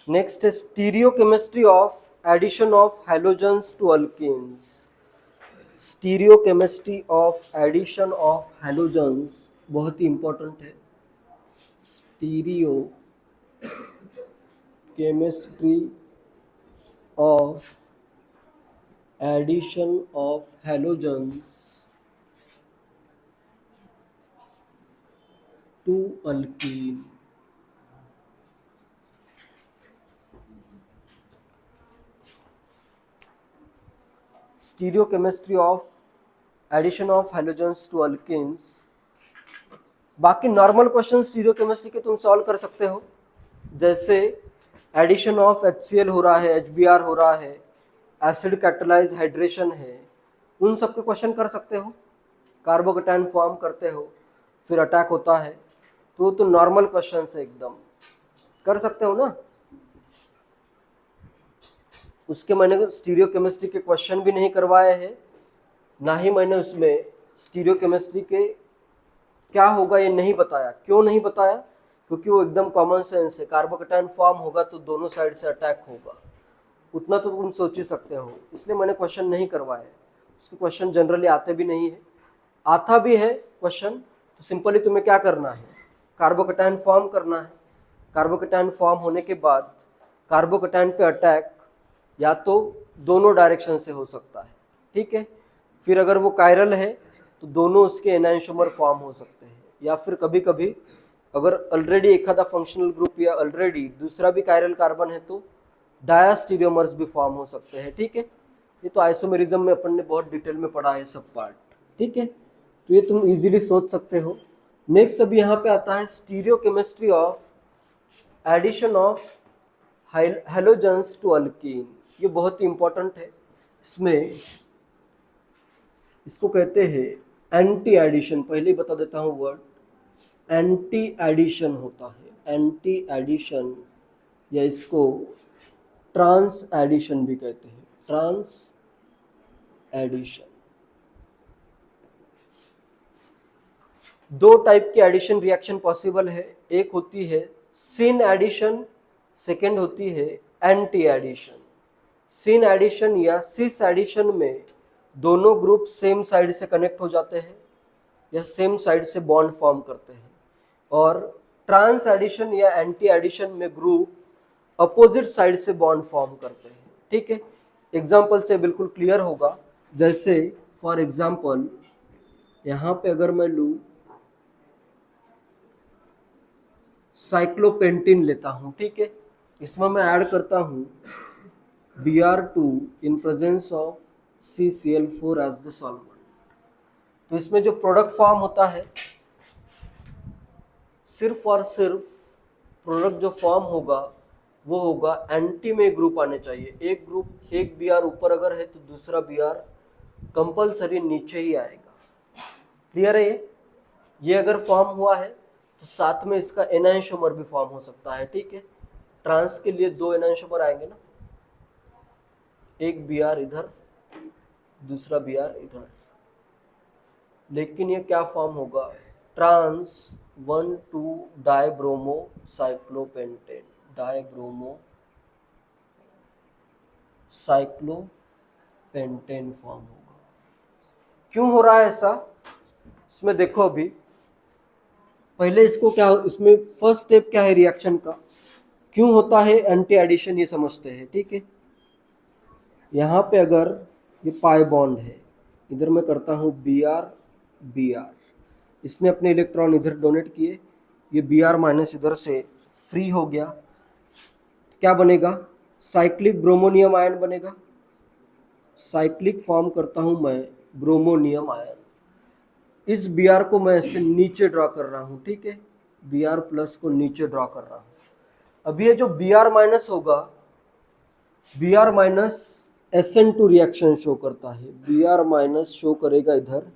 Next है stereochemistry of addition of halogens to alkenes. Stereochemistry of addition of halogens बहुत ही important है। Stereo chemistry of addition of halogens to alkene. Stereochemistry of addition of halogens to alkenes. बाकी normal question stereochemistry के तुम solve कर सकते हो, जैसे एडिशन ऑफ HCl हो रहा है, HBr हो रहा है, एसिड कैटालाइज हाइड्रेशन है, उन सब के क्वेश्चन कर सकते हो। कार्बोकेटायन फॉर्म करते हो, फिर अटैक होता है, तो नॉर्मल क्वेश्चन है, एकदम कर सकते हो ना। उसके मैंने स्टीरियोकेमिस्ट्री के क्वेश्चन भी नहीं करवाए हैं, ना ही मैंने उसमें स्टीरियोकेमिस्ट्री के क्या होगा ये नहीं बताया। क्यों नहीं बताया? क्योंकि वो एकदम कॉमन सेंस है। कार्बोकेटायन फॉर्म होगा तो दोनों साइड से अटैक होगा, उतना तो तुम सोच ही सकते हो, इसलिए मैंने क्वेश्चन नहीं करवाए। उसके क्वेश्चन जनरली आते भी नहीं है, आता भी है क्वेश्चन तो सिंपली तुम्हें क्या करना है, कार्बोकेटायन फॉर्म करना है। कार्बोकेटायन फॉर्म होने के बाद कार्बोकेटायन पे अटैक या तो दोनों डायरेक्शन से हो सकता है, ठीक है। फिर अगर वो कायरल है तो दोनों उसके एनाइंशोमर फॉर्म हो सकते हैं, या फिर कभी कभी अगर ऑलरेडी एक आधा फंक्शनल ग्रुप या ऑलरेडी दूसरा भी कायरल कार्बन है तो डायास्टीरियोमर्स भी फॉर्म हो सकते हैं, ठीक है। ये तो आइसोमेरिज्म में अपन ने बहुत डिटेल में पढ़ा है सब पार्ट, ठीक है। तो ये तुम इजीली सोच सकते हो। नेक्स्ट अभी यहाँ पे आता है stereochemistry of addition of halogens to alkene. ये बहुत ही इंपॉर्टेंट है। इसमें इसको कहते हैं एंटी एडिशन। पहले ही बता देता हूँ वर्ड, एंटी एडिशन होता है। एंटी एडिशन या इसको ट्रांस एडिशन भी कहते हैं। ट्रांस एडिशन, दो टाइप की एडिशन रिएक्शन पॉसिबल है। एक होती है सिन एडिशन, सेकेंड होती है एंटी एडिशन। सिन एडिशन या सिस एडिशन में दोनों ग्रुप सेम साइड से कनेक्ट हो जाते हैं या सेम साइड से बॉन्ड फॉर्म करते हैं। और ट्रांस एडिशन या एंटी एडिशन में ग्रुप अपोजिट साइड से बॉन्ड फॉर्म करते हैं, ठीक है। एग्जाम्पल से बिल्कुल क्लियर होगा। जैसे फॉर एग्जाम्पल यहाँ पे अगर मैं लूँ साइक्लोपेंटिन लेता हूँ, ठीक है। इसमें मैं ऐड करता हूँ Br2 in presence of CCl4 as the solvent. तो इसमें जो प्रोडक्ट फॉर्म होता है, सिर्फ और सिर्फ प्रोडक्ट जो फॉर्म होगा वो होगा एंटी में ग्रुप आने चाहिए। एक ग्रुप, एक Br ऊपर अगर है तो दूसरा Br कंपलसरी नीचे ही आएगा। क्लियर है ये अगर फॉर्म हुआ है तो साथ में इसका एनाइंशोमर भी फॉर्म हो सकता है, ठीक है। ट्रांस के लिए दो एनाइंशोमर आएंगे ना, एक Br इधर, दूसरा Br इधर। लेकिन ये क्या फॉर्म होगा, trans 1,2 dibromo cyclopentane, dibromo cyclopentane form होगा। क्यों हो रहा है ऐसा, इसमें देखो अभी पहले इसको क्या, इसमें फर्स्ट स्टेप क्या है रिएक्शन का, क्यों होता है एंटी एडिशन ये समझते हैं, ठीक है। यहाँ पे अगर ये पाई बॉन्ड है, इधर मैं करता हूँ Br Br, इसने अपने इलेक्ट्रॉन इधर डोनेट किए, ये Br माइनस इधर से फ्री हो गया, क्या बनेगा, साइक्लिक ब्रोमोनियम आयन बनेगा। साइक्लिक फॉर्म करता हूँ मैं ब्रोमोनियम आयन। इस Br को मैं इससे नीचे ड्रॉ कर रहा हूँ, ठीक है। Br प्लस को नीचे ड्रॉ कर रहा हूँ। अब ये जो Br माइनस होगा, Br minus SN2 reaction show करता है। Br माइनस शो करेगा इधर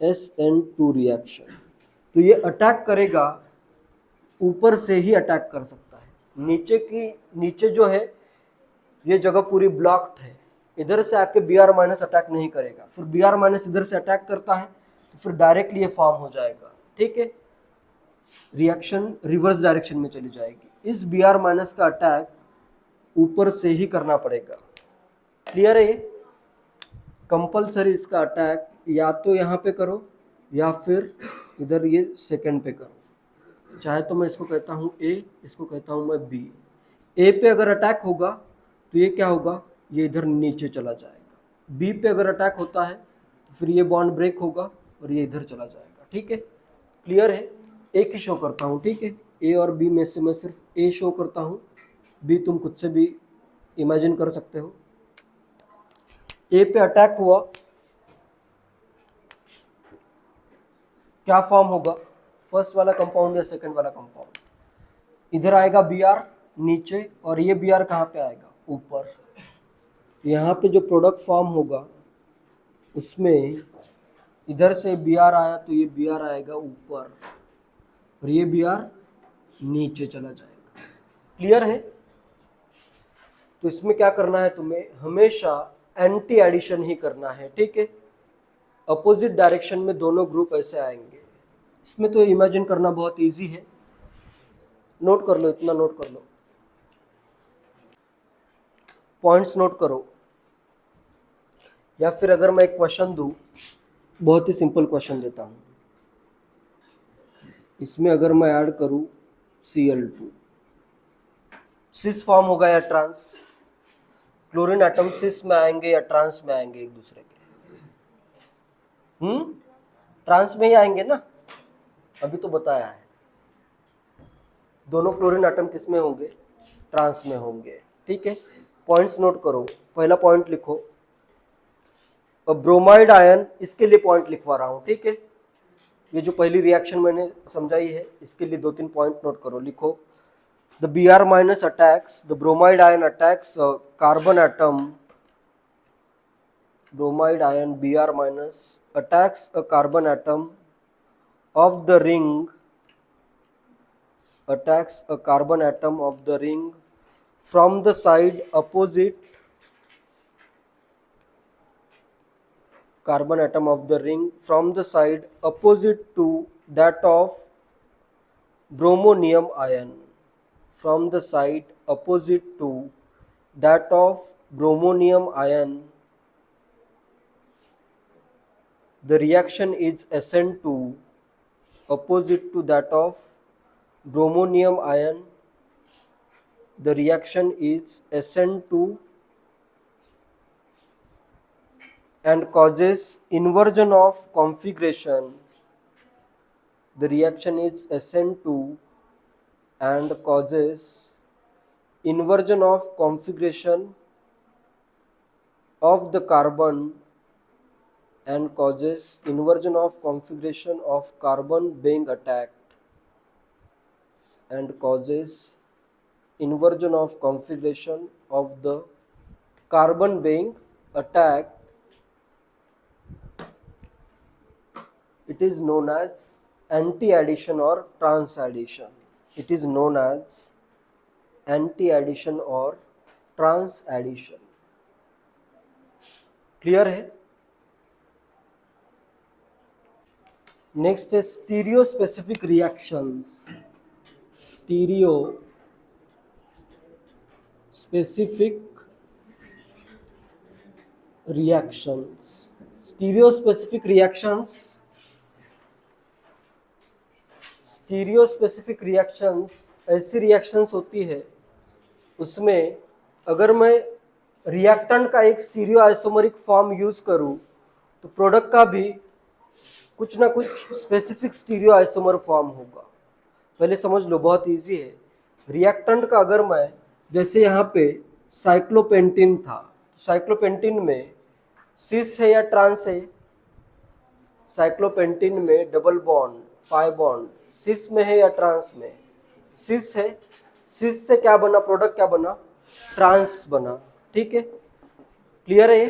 SN2 रिएक्शन। तो ये अटैक करेगा, ऊपर से ही अटैक कर सकता है। नीचे जो है ये जगह पूरी ब्लॉक्ड है, इधर से आके Br माइनस अटैक नहीं करेगा। फिर Br माइनस इधर से अटैक करता है तो फिर डायरेक्टली ये फॉर्म हो जाएगा, ठीक है। रिएक्शन रिवर्स डायरेक्शन में चली जाएगी। इस Br माइनस का अटैक ऊपर से ही करना पड़ेगा। क्लियर है? कंपलसरी इसका अटैक या तो यहाँ पे करो या फिर इधर ये सेकंड पे करो। चाहे तो मैं इसको कहता हूँ ए, इसको कहता हूँ मैं बी। ए पे अगर अटैक होगा तो ये क्या होगा, ये इधर नीचे चला जाएगा। बी पे अगर अटैक होता है तो फिर ये बॉन्ड ब्रेक होगा और ये इधर चला जाएगा। ठीक है, क्लियर है? एक ही शो करता हूँ, ठीक है। ए और बी में से मैं सिर्फ ए शो करता हूँ, बी तुम खुद से भी इमेजिन कर सकते हो। ए पे अटैक हुआ, क्या फॉर्म होगा, फर्स्ट वाला कंपाउंड या सेकंड वाला कंपाउंड। इधर आएगा बी आर नीचे और ये बी आर कहाँ पे आएगा, ऊपर। यहाँ पे जो प्रोडक्ट फॉर्म होगा उसमें इधर से बी आर आया तो ये बी आर आएगा ऊपर और ये बी आर नीचे चला जाएगा। क्लियर है? तो इसमें क्या करना है तुम्हें, हमेशा एंटी एडिशन ही करना है। ठीक है, अपोजिट डायरेक्शन में दोनों ग्रुप ऐसे आएंगे। इसमें तो इमेजिन करना बहुत इजी है, नोट कर लो, इतना नोट कर लो, पॉइंट्स नोट करो। या फिर अगर मैं एक क्वेश्चन दूं, बहुत ही सिंपल क्वेश्चन देता हूं, इसमें अगर मैं ऐड करूं Cl2, सिस फॉर्म होगा या ट्रांस, क्लोरीन एटम सिस में आएंगे या ट्रांस में आएंगे एक दूसरे के, ट्रांस में ही आएंगे ना, अभी तो बताया है। दोनों क्लोरीन एटम किस में होंगे, ट्रांस में होंगे। ठीक है, पॉइंट्स नोट करो। पहला पॉइंट लिखो, ब्रोमाइड आयन, इसके लिए पॉइंट लिखवा रहा हूं। ठीक है, ये जो पहली रिएक्शन मैंने समझाई है इसके लिए 2-3 पॉइंट नोट करो। लिखो, the Br minus attacks, the bromide ion attacks a carbon atom, bromide ion Br minus attacks a carbon atom of the ring, attacks a carbon atom of the ring from the side opposite, carbon atom of the ring from the side opposite to that of bromonium ion, from the side opposite to that of bromonium ion, the reaction is SN2 opposite to that of bromonium ion, the reaction is SN2 and causes inversion of configuration, the reaction is SN2 and causes inversion of configuration of the carbon and causes inversion of configuration of carbon being attacked and causes inversion of configuration of the carbon being attacked. It is known as anti-addition or trans-addition. It is known as anti-addition or trans-addition. Clear है? Next है stereo specific reactions. Stereo specific reactions, stereo specific reactions, stereo specific reactions ऐसी reactions होती है उसमें अगर मैं reactant का एक स्टीरियो आइसोमरिक फॉर्म यूज करूं तो प्रोडक्ट का भी कुछ ना कुछ स्पेसिफिक स्टीरियो आइसोमर फॉर्म होगा। पहले समझ लो, बहुत इजी है। रिएक्टेंट का अगर मैं, जैसे यहाँ पे साइक्लोपेंटीन था, साइक्लोपेंटीन में सिस है या ट्रांस है, साइक्लोपेंटीन में डबल बॉन्ड पाई बॉन्ड सिस में है या ट्रांस में, सिस है, सिस से क्या बना, प्रोडक्ट क्या बना, ट्रांस बना। ठीक है, क्लियर है?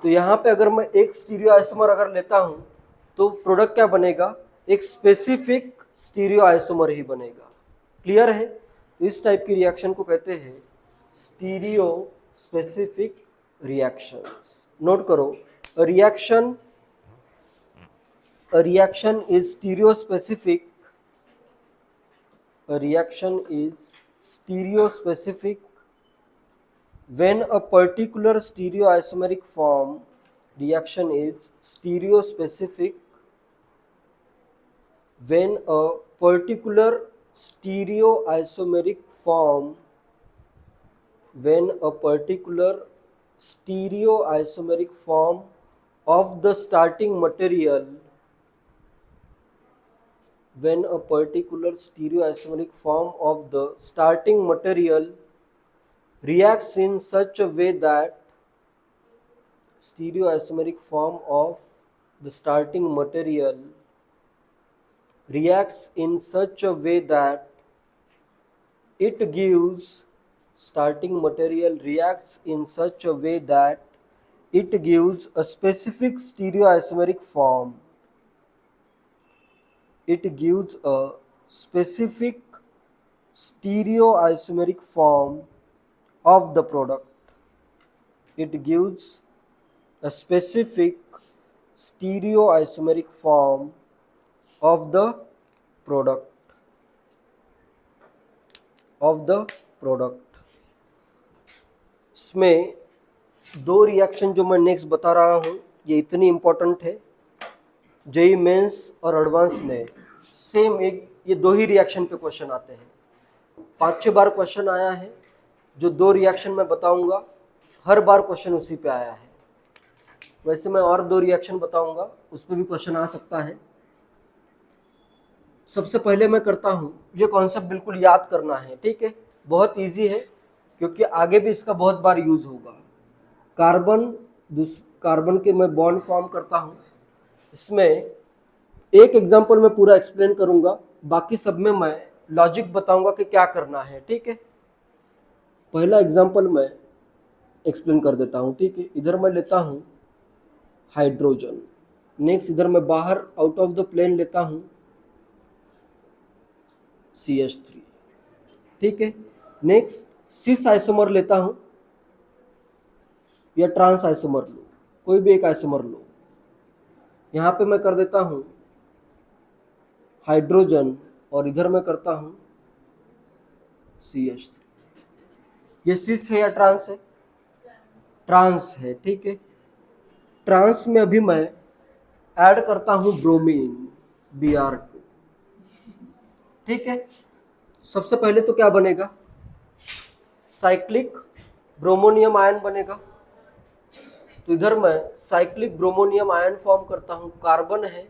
तो यहाँ पे अगर मैं एक स्टीरियो आइसोमर अगर लेता हूँ तो प्रोडक्ट क्या बनेगा, एक स्पेसिफिक स्टीरियो आइसोमर ही बनेगा। क्लियर है? तो इस टाइप की रिएक्शन को कहते हैं स्टीरियो स्पेसिफिक रिएक्शंस। नोट करो, a reaction is stereospecific, a reaction is stereospecific when a particular stereoisomeric form reaction is stereospecific, when a particular stereoisomeric form when a particular stereoisomeric form of the starting material when a particular stereoisomeric form of the starting material reacts in such a way that stereoisomeric form of the starting material reacts in such a way that it gives starting material reacts in such a way that it gives a specific stereoisomeric form. It gives a specific stereoisomeric form of the product. It gives a specific stereoisomeric form of the product. इसमें दो reaction जो मैं next बता रहा हूँ ये इतनी important है, जेई मेंस और एडवांस में सेम एक ये दो ही रिएक्शन पे क्वेश्चन आते हैं। 5-6 बार क्वेश्चन आया है, जो दो रिएक्शन मैं बताऊंगा हर बार क्वेश्चन उसी पे आया है। वैसे मैं और दो रिएक्शन बताऊंगा उस पर भी क्वेश्चन आ सकता है। सबसे पहले मैं करता हूँ, ये कॉन्सेप्ट बिल्कुल याद करना है, ठीक है, बहुत इजी है क्योंकि आगे भी इसका बहुत बार यूज होगा। कार्बन के मैं बॉन्ड फॉर्म करता हूँ, इसमें एक एग्जांपल मैं पूरा एक्सप्लेन करूंगा, बाकी सब में मैं लॉजिक बताऊंगा कि क्या करना है, ठीक है। पहला एग्जांपल मैं एक्सप्लेन कर देता हूँ, ठीक है। इधर मैं लेता हूँ हाइड्रोजन, नेक्स्ट इधर मैं बाहर आउट ऑफ द प्लेन लेता हूँ CH3, ठीक है। नेक्स्ट सिस आइसोमर लेता हूँ या ट्रांस आइसोमर लो, कोई भी एक आइसोमर लो। यहाँ पे मैं कर देता हूँ हाइड्रोजन और इधर मैं करता हूँ CH3। ये सिस है या ट्रांस है? ट्रांस है, ठीक है। ट्रांस में अभी मैं ऐड करता हूँ ब्रोमीन Br2, ठीक है। सबसे पहले तो क्या बनेगा, साइक्लिक ब्रोमोनियम आयन बनेगा। तो इधर मैं साइक्लिक ब्रोमोनियम आयन फॉर्म करता हूँ, कार्बन है,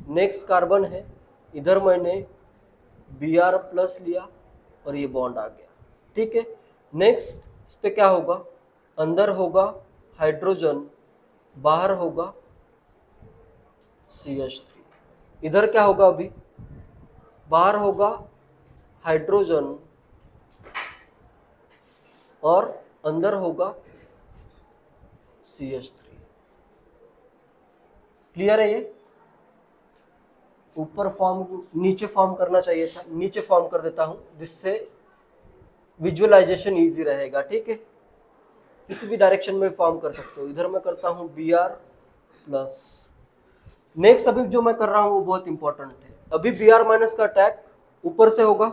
नेक्स्ट कार्बन है, इधर मैंने Br+ लिया और ये बॉन्ड आ गया, ठीक है। नेक्स्ट इस पे क्या होगा, अंदर होगा हाइड्रोजन, बाहर होगा CH3। इधर क्या होगा, अभी बाहर होगा हाइड्रोजन और अंदर होगा CH3। क्लियर है? ये ऊपर फॉर्म नीचे फॉर्म करना चाहिए था, नीचे फॉर्म कर देता हूं जिससे विजुअलाइजेशन इजी रहेगा, ठीक है। किसी भी डायरेक्शन में फॉर्म कर सकते हो। इधर मैं करता हूं Br+। नेक्स्ट अभी जो मैं कर रहा हूं वो बहुत इंपॉर्टेंट है। अभी Br- का अटैक ऊपर से होगा,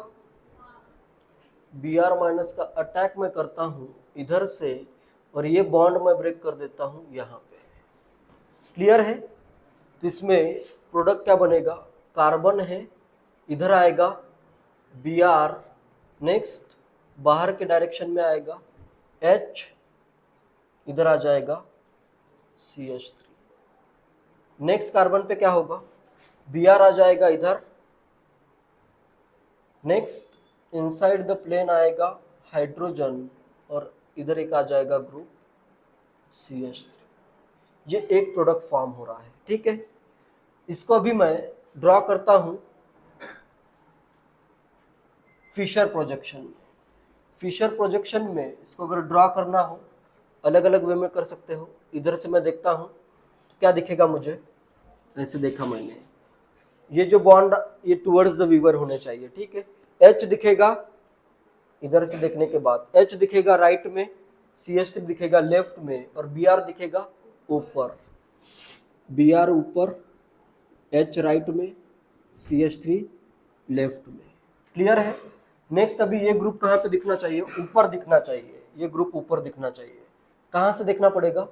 Br- का अटैक मैं करता हूं इधर से और ये बॉन्ड मैं ब्रेक कर देता हूं यहाँ पे। क्लियर है? तो इसमें प्रोडक्ट क्या बनेगा, कार्बन है, इधर आएगा Br, नेक्स्ट बाहर के डायरेक्शन में आएगा H, इधर आ जाएगा CH3। नेक्स्ट कार्बन पे क्या होगा, Br आ जाएगा इधर, नेक्स्ट इनसाइड द प्लेन आएगा हाइड्रोजन और इधर एक आ जाएगा ग्रुप CH3। ये एक प्रोडक्ट फॉर्म हो रहा है, ठीक है। इसको अभी मैं ड्रॉ करता हूं फिशर प्रोजेक्शन में। फिशर प्रोजेक्शन में इसको अगर ड्रॉ करना हो अलग अलग वे में कर सकते हो। इधर से मैं देखता हूं तो क्या दिखेगा, मुझे ऐसे देखा मैंने, ये जो बॉन्ड ये टुवर्ड्स द वीवर होने चाहिए, ठीक है। H दिखेगा इधर से देखने के बाद, H दिखेगा राइट में, CH3 दिखेगा लेफ्ट में और Br दिखेगा ऊपर। Br ऊपर, H राइट में, CH3 लेफ्ट में। क्लियर है? नेक्स्ट अभी ये ग्रुप कहाँ पे दिखना चाहिए, ऊपर दिखना चाहिए। ये ग्रुप ऊपर दिखना चाहिए। कहाँ से देखना पड़ेगा?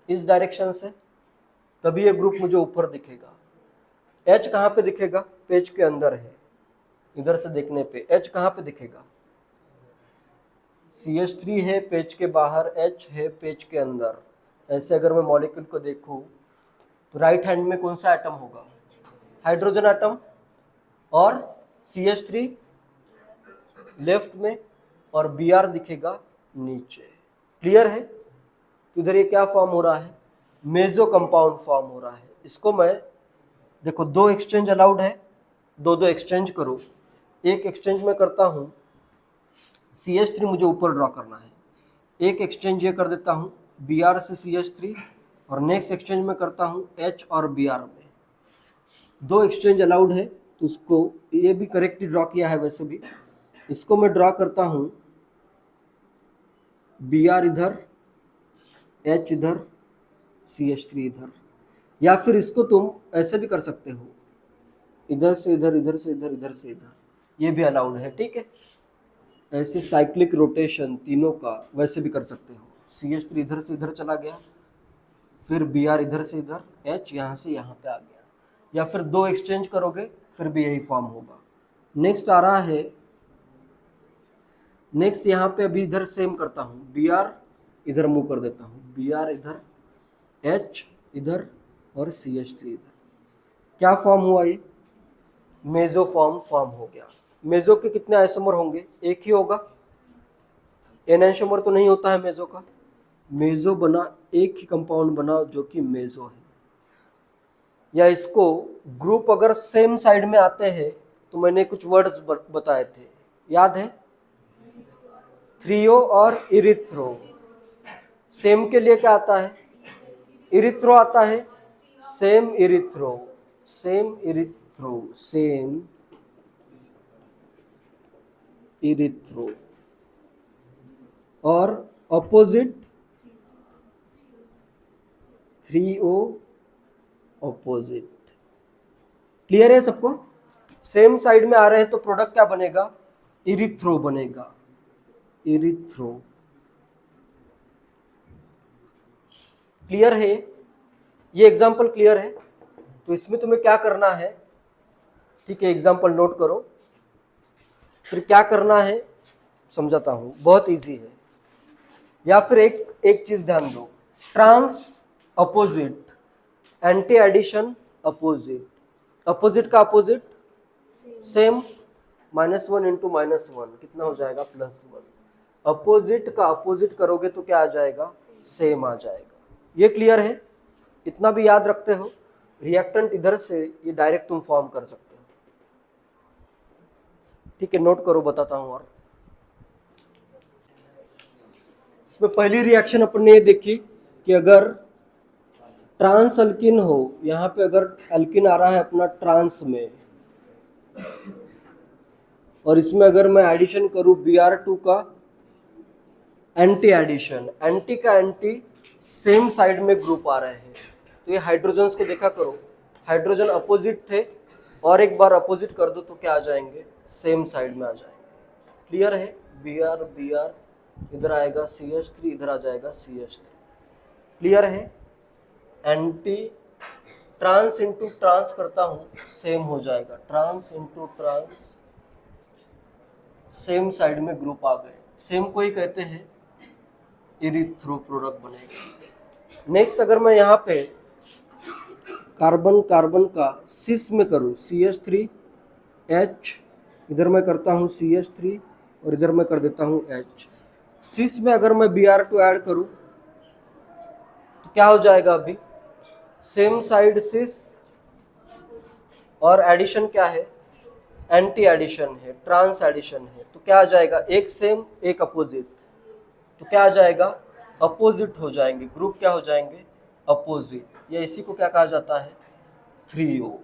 इस डायरेक्शन से, तभी ये ग्रुप मुझे ऊपर दिखेगा। H कहाँ पे दिखेगा? पेज के अंदर है। इधर से देखने पे H कहाँ पे दिखेगा? CH3 है पेज के बाहर, H है पेज के अंदर। ऐसे अगर मैं मॉलिक्यूल को देखूं तो राइट हैंड में कौन सा एटम होगा? हाइड्रोजन एटम, और CH3 लेफ्ट में, और Br दिखेगा नीचे। क्लियर है? इधर ये क्या फॉर्म हो रहा है? मेजो कंपाउंड फॉर्म हो रहा है। इसको मैं, देखो 2 एक्सचेंज अलाउड है, 2 एक्सचेंज करो। एक एक्सचेंज में करता हूँ, CH3 मुझे ऊपर ड्रॉ करना है। एक एक्सचेंज ये कर देता हूँ Br से CH3, और नेक्स्ट एक्सचेंज में करता हूँ H और Br में। 2 एक्सचेंज अलाउड है, तो उसको ये भी करेक्टली ड्रॉ किया है वैसे भी। इसको मैं ड्रॉ करता हूँ Br इधर, H इधर, CH3 इधर। या फिर इसको तुम ऐसे भी कर सकते हो, इधर से इधर, इधर से इधर, इधर से इधर, ये भी अलाउड है। ठीक है, ऐसे साइक्लिक रोटेशन तीनों का वैसे भी कर सकते हो। CH3 इधर से इधर चला गया, फिर Br इधर से इधर, H यहाँ से यहाँ पे आ गया। या फिर 2 एक्सचेंज करोगे फिर भी यही फॉर्म होगा। नेक्स्ट आ रहा है, नेक्स्ट यहाँ पे अभी इधर सेम करता हूँ, Br इधर मूव कर देता हूँ, Br इधर, H इधर, और CH3 इधर। क्या फॉर्म हुआ? ये मेजो फॉर्म हो गया। मेजो के कितने आइसोमर होंगे? एक ही होगा। एनाइसोमर तो नहीं होता है मेजो का। मेजो बना, एक ही कंपाउंड बना जो कि मेजो है। या इसको ग्रुप अगर सेम साइड में आते हैं तो मैंने कुछ वर्ड्स बताए थे, याद है? थ्रियो और इरिथ्रो। सेम के लिए क्या आता है? इरिथ्रो आता है। Same erythro, same erythro, same erythro. और अपोजिट थ्रियो अपोजिट। क्लियर है सबको? सेम साइड में आ रहे हैं तो प्रोडक्ट क्या बनेगा? इरिथ्रो बनेगा, इरिथ्रो। क्लियर है? ये एग्जाम्पल क्लियर है? तो इसमें तुम्हें क्या करना है? ठीक है, एग्जाम्पल नोट करो, फिर क्या करना है समझाता हूं, बहुत इजी है। या फिर एक चीज ध्यान दो, trans opposite, anti addition opposite. Opposite का अपोजिट सेम, -1 इंटू -1 कितना हो जाएगा? +1। अपोजिट का अपोजिट करोगे तो क्या आ जाएगा? सेम आ जाएगा। ये क्लियर है? इतना भी याद रखते हो? रिएक्टेंट इधर से ये डायरेक्ट तुम फॉर्म कर सकते हो। ठीक है, नोट करो, बताता हूं। और इसमें पहली रिएक्शन अपन ने ये देखी कि अगर ट्रांस अल्किन हो, यहाँ पे अगर अल्किन आ रहा है अपना ट्रांस में, और इसमें अगर मैं एडिशन करूं Br2 का, एंटी एडिशन, एंटी का एंटी सेम साइड में ग्रुप आ रहे हैं, तो ये हाइड्रोजन्स को देखा करो, हाइड्रोजन अपोजिट थे, और एक बार अपोजिट कर दो तो क्या आ जाएंगे? सेम साइड में आ जाएंगे। क्लियर है? Br इधर आएगा, CH3 इधर आ जाएगा, CH3। क्लियर है? एंटी ट्रांस इंटू ट्रांस करता हूं, सेम हो जाएगा, trans into trans, same side में ग्रुप आ गए, सेम को ही कहते हैं इरिथ्रो प्रोडक्ट बनेगा। नेक्स्ट अगर मैं यहाँ पे कार्बन कार्बन का सिस में करूँ, CH3 H, इधर मैं करता हूँ CH3 और इधर मैं कर देता हूँ H। सिस में अगर मैं Br2 ऐड करूँ तो क्या हो जाएगा? अभी सेम साइड सिस, और एडिशन क्या है? एंटी एडिशन है, ट्रांस एडिशन है, तो क्या आ जाएगा? एक सेम एक अपोजिट, तो क्या आ जाएगा? अपोजिट हो जाएंगे, ग्रुप क्या हो जाएंगे? अपोजिट। या इसी को क्या कहा जाता है? थ्रियो।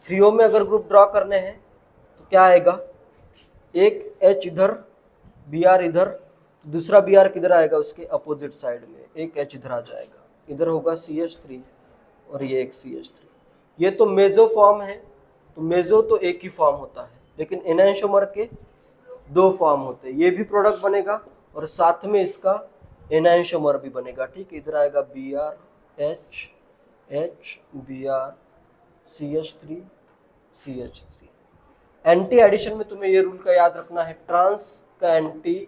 थ्रियो में अगर ग्रुप ड्रॉ करने हैं तो क्या आएगा? एक H इधर, Br इधर, दूसरा Br किधर आएगा? उसके अपोजिट साइड में एक H इधर आ जाएगा, इधर होगा CH3 और ये एक CH3। ये तो मेजो फॉर्म है, तो मेजो तो एक ही फॉर्म होता है, लेकिन एनाइसोमर के 2 फॉर्म होते हैं। ये भी प्रोडक्ट बनेगा और साथ में इसका एनाइंशोमर भी बनेगा, ठीक है। इधर आएगा Br H H Br CH3 CH3। Anti addition में तुम्हें ये रूल का याद रखना है, ट्रांस का एंटी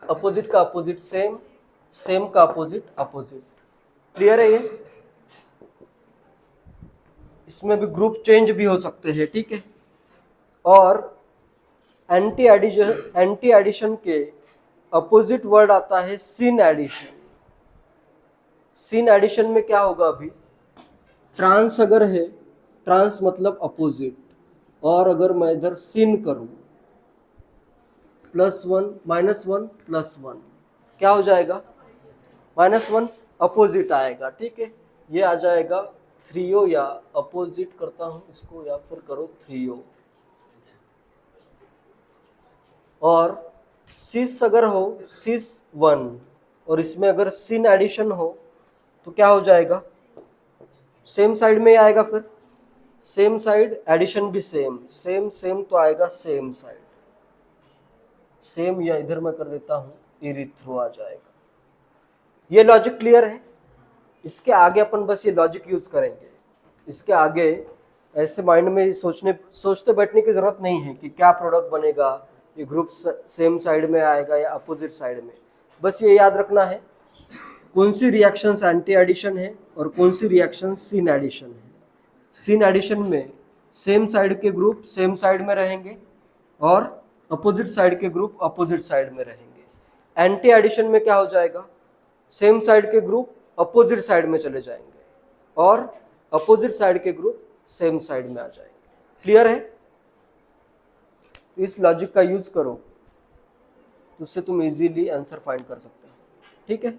अपोजिट का अपोजिट सेम, सेम का अपोजिट अपोजिट। क्लियर है ये? इसमें भी ग्रुप चेंज भी हो सकते हैं, ठीक है। और एंटी एडिशन के अपोजिट वर्ड आता है सिन एडिशन। सिन एडिशन में क्या होगा, अभी ट्रांस अगर है, ट्रांस मतलब अपोजिट, और अगर मैं इधर सिन करूं +1 -1 +1 क्या हो जाएगा, -1 अपोजिट आएगा, ठीक है। ये आ जाएगा 3O, या अपोजिट करता हूं इसको, या फिर करो 3O। और सिस अगर हो, सिस 1, और इसमें अगर सिन एडिशन हो तो क्या हो जाएगा, सेम साइड में ही आएगा, फिर सेम साइड एडिशन भी सेम, सेम सेम तो आएगा सेम साइड, सेम, या इधर मैं कर देता हूं इरिथ्रो आ जाएगा। ये लॉजिक क्लियर है? इसके आगे अपन बस ये लॉजिक यूज करेंगे, इसके आगे ऐसे माइंड में सोचते बैठने की जरूरत नहीं है कि क्या प्रोडक्ट बनेगा, ये ग्रुप सेम साइड में आएगा या अपोजिट साइड में। बस ये याद रखना है कौन सी रिएक्शंस एंटी एडिशन है और कौन सी रिएक्शन सिन एडिशन है। सिन एडिशन में सेम साइड के ग्रुप सेम साइड में रहेंगे और अपोजिट साइड के ग्रुप अपोजिट साइड में रहेंगे। एंटी एडिशन में क्या हो जाएगा, सेम साइड के ग्रुप अपोजिट साइड में चले जाएंगे और अपोजिट साइड के ग्रुप सेम साइड में आ जाएंगे। क्लियर है? इस लॉजिक का यूज करो तो उससे तुम इजीली आंसर फाइंड कर सकते हो, ठीक है।